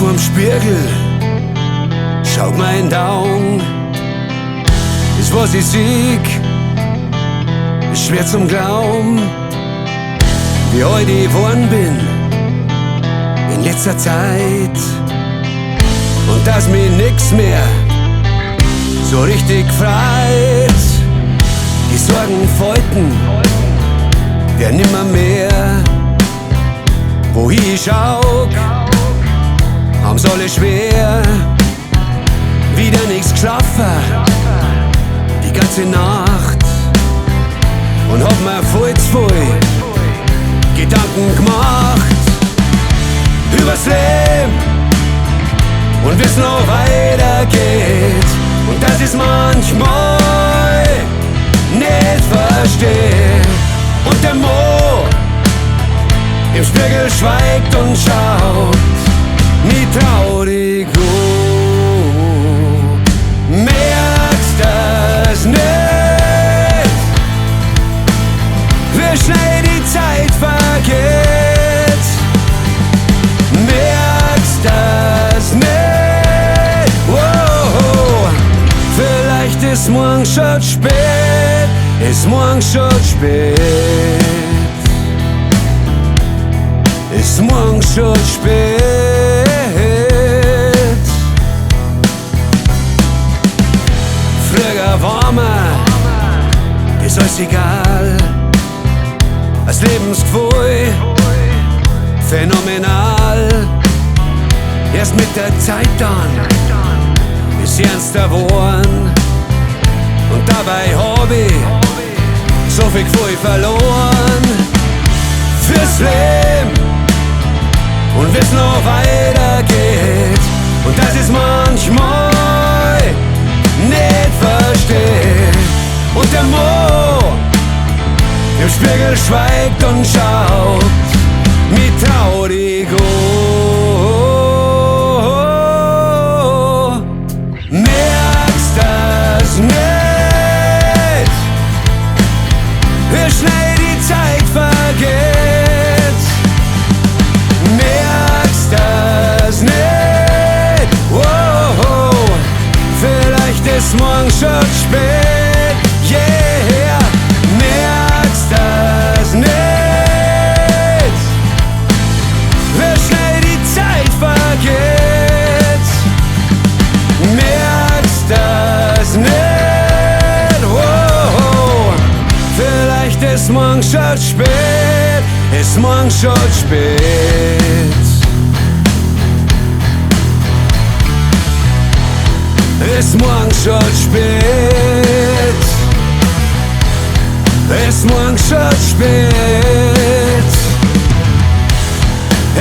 vorm Spiegel, schau mir in die Augen. Das, was ich sieg, ist schwer zum Glauben. Wie alt ich geworden bin in letzter Zeit, und dass mich nix mehr so richtig freut. Die Sorgen folgten, der nimmer mehr. Wo ich schau, haben's alle schwer. Wieder nichts geschlafen, die ganze Nacht, und hab mir voll zu viel Gedanken gemacht übers Leben und wie's noch weitergeht. Und das ist manchmal nicht versteh. Und der Mo im Spiegel schweigt und schaut mich traurig an. Merkst das nicht, wie schnell die Zeit vergeht? Merkst das nicht? Wow. Vielleicht ist morgen schon spät, ist morgen schon spät. Ist morgen schon spät. Früher war mir das alles egal. Das Lebensgefühl phänomenal. Erst mit der Zeit dann ist ernster geworden, und dabei hab ich so viel Gefühl verloren fürs Leben und wie's noch weitergeht. Und das ist manchmal nicht versteht. Und der Mo im Spiegel schweigt und schaut mich traurig an. Merkst das nicht, wie schnell die Zeit vergeht? Merkst das nicht? Wow. Vielleicht ist morgen schon spät, yeah. Merkst das nicht, wie schnell die Zeit vergeht? Merkst das nicht? Wow. Vielleicht ist morgen schon spät, ist morgen schon spät. Ist morgen schon spät. Ist morgen schon spät.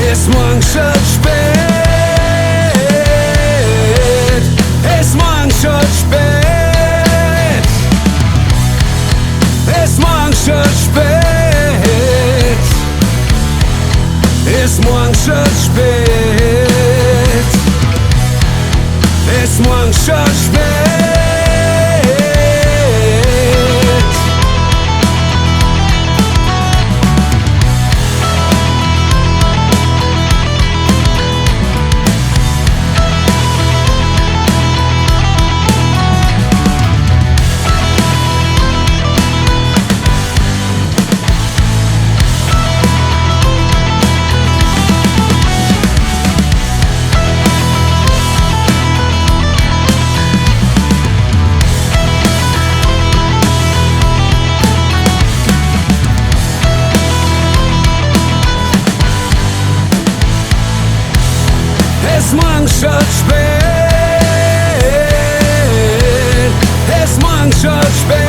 Ist morgen schon spät. Ist morgen schon spät. Ist morgen schon spät. Ist morgen schon spät. Ist morgen schon spät. Ist morgen schon spät. Ist morgen schon spät.